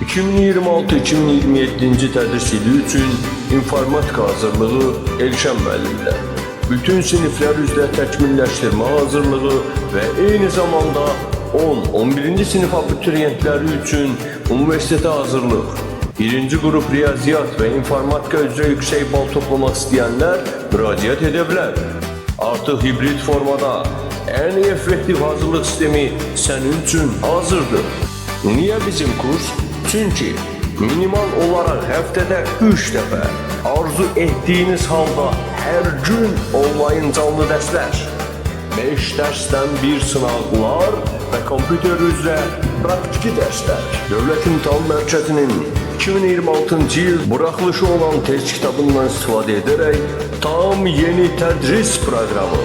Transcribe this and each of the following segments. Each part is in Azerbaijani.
2026-2027-ci tədris ili üçün informatika hazırlığı Elşən müəllimdə. Bütün siniflər üzrə təkmilləşdirmə hazırlığı və eyni zamanda 10-11-ci sinif abituriyentləri üçün universitetə hazırlıq. Birinci qrup riyaziyyat və informatika üzrə yüksək bal toplamaq istəyənlər müraciət edə bilər. Artıq hibrid formada ən effektiv hazırlıq sistemi sənin üçün hazırdır. Niyə bizim kurs? Çünki minimal olaraq həftədə 3 dəfə, arzu etdiyiniz halda hər gün onlayn canlı dərslər, 5 dərsdən 1 sınaqlar və kompüter üzrə praktiki dərslər. Dövlət İmtahan Mərkəzinin 2026-cı il buraxılışı olan test kitabından istifadə edərək tam yeni tədris proqramı,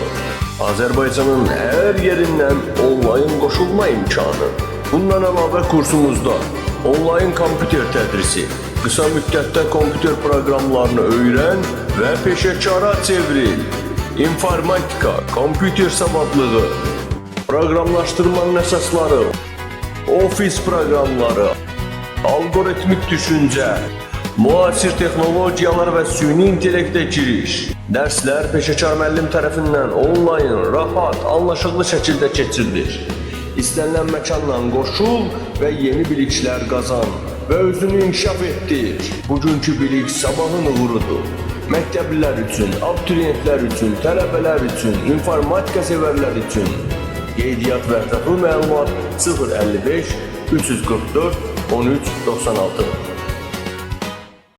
Azərbaycanın hər yerindən onlayn qoşulma imkanı. Bundan əlavə kursumuzda onlayn kompüter tədrisi, qısa müddətdə kompüter proqramlarını öyrən və peşəkara çevril. İnformatika, kompüter savadlığı, proqramlaşdırmanın əsasları, ofis proqramları, algoritmik düşüncə, müasir texnologiyalar və süni intellektə giriş. Dərslər peşəkar müəllim tərəfindən onlayn, rahat, anlaşılır şəkildə keçirilir. İstənilən məkandan qoşul və yeni biliklər qazan və özünü inkişaf etdir. Bugünkü bilik sabahın uğurudur. Məktəblilər üçün, abituriyentlər üçün, tələbələr üçün, informatika sevərlər üçün. Qeydiyyat və ətraflı məlumat 055 344 1396.